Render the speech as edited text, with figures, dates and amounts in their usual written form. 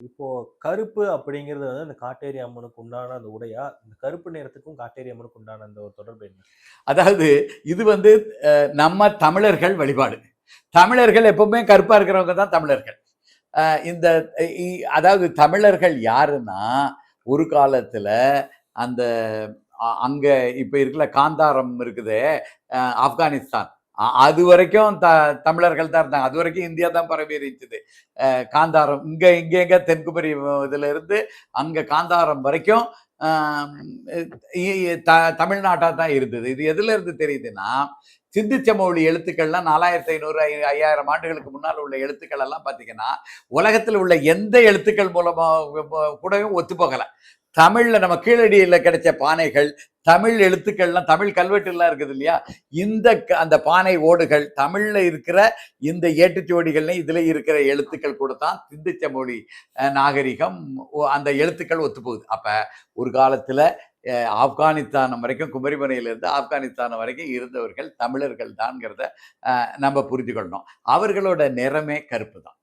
இப்போ கருப்பு அப்படிங்கிறது வந்து அந்த காட்டேரி அம்மனுக்கு உண்டான அந்த உடையா? இந்த கருப்பு நிறத்துக்கும் காட்டேரி அம்மனுக்கு உண்டான அந்த ஒரு தொடர்பு என்ன? அதாவது இது வந்து நம்ம தமிழர்கள் வழிபாடு. தமிழர்கள் எப்பவுமே கருப்பா இருக்கிறவங்க தான் தமிழர்கள். இந்த அதாவது தமிழர்கள் யாருன்னா, ஒரு காலத்துல அந்த அங்க இப்ப இருக்கிற காந்தாரம் இருக்குதே, ஆப்கானிஸ்தான். அது வரைக்கும் தமிழர்கள் தான் இருந்தாங்க. அது வரைக்கும் இந்தியா தான் பரவி இருந்துச்சு. காந்தாரம் இங்க இங்க எங்க தென்குமரி இதுல இருந்து அங்க காந்தாரம் வரைக்கும் தமிழ்நாட்டா தான் இருந்தது. இது எதுல இருந்து தெரியுதுன்னா, சிந்து சமவெளி எழுத்துக்கள்லாம் 4500 5000 ஆண்டுகளுக்கு முன்னால் உள்ள எழுத்துக்கள் எல்லாம் பாத்தீங்கன்னா, உலகத்தில் உள்ள எந்த எழுத்துக்கள் மூலமா கூடவும் ஒத்து போகல. தமிழ்ல நம்ம கீழடியில கிடைச்ச பானைகள், தமிழ் எழுத்துக்கள்லாம் தமிழ் கல்வெட்டுலாம் இருக்குது இல்லையா, இந்த அந்த பானை ஓடுகள் தமிழ்ல இருக்கிற இந்த ஏட்டுச்சுவடிகள்ல இதுல இருக்கிற எழுத்துக்கள் கூட தான் சிந்து சமவெளி நாகரிகம் அந்த எழுத்துக்கள் ஒத்து போகுது. அப்ப ஒரு காலத்துல ஆப்கானிஸ்தான் வரைக்கும், குமரிமுனையிலிருந்து ஆப்கானிஸ்தான் வரைக்கும் இருந்தவர்கள் தமிழர்கள் தான்ங்கிறத நம்ம புரிந்து கொள்ளணும். அவர்களோட நிறமே கருப்பு தான்.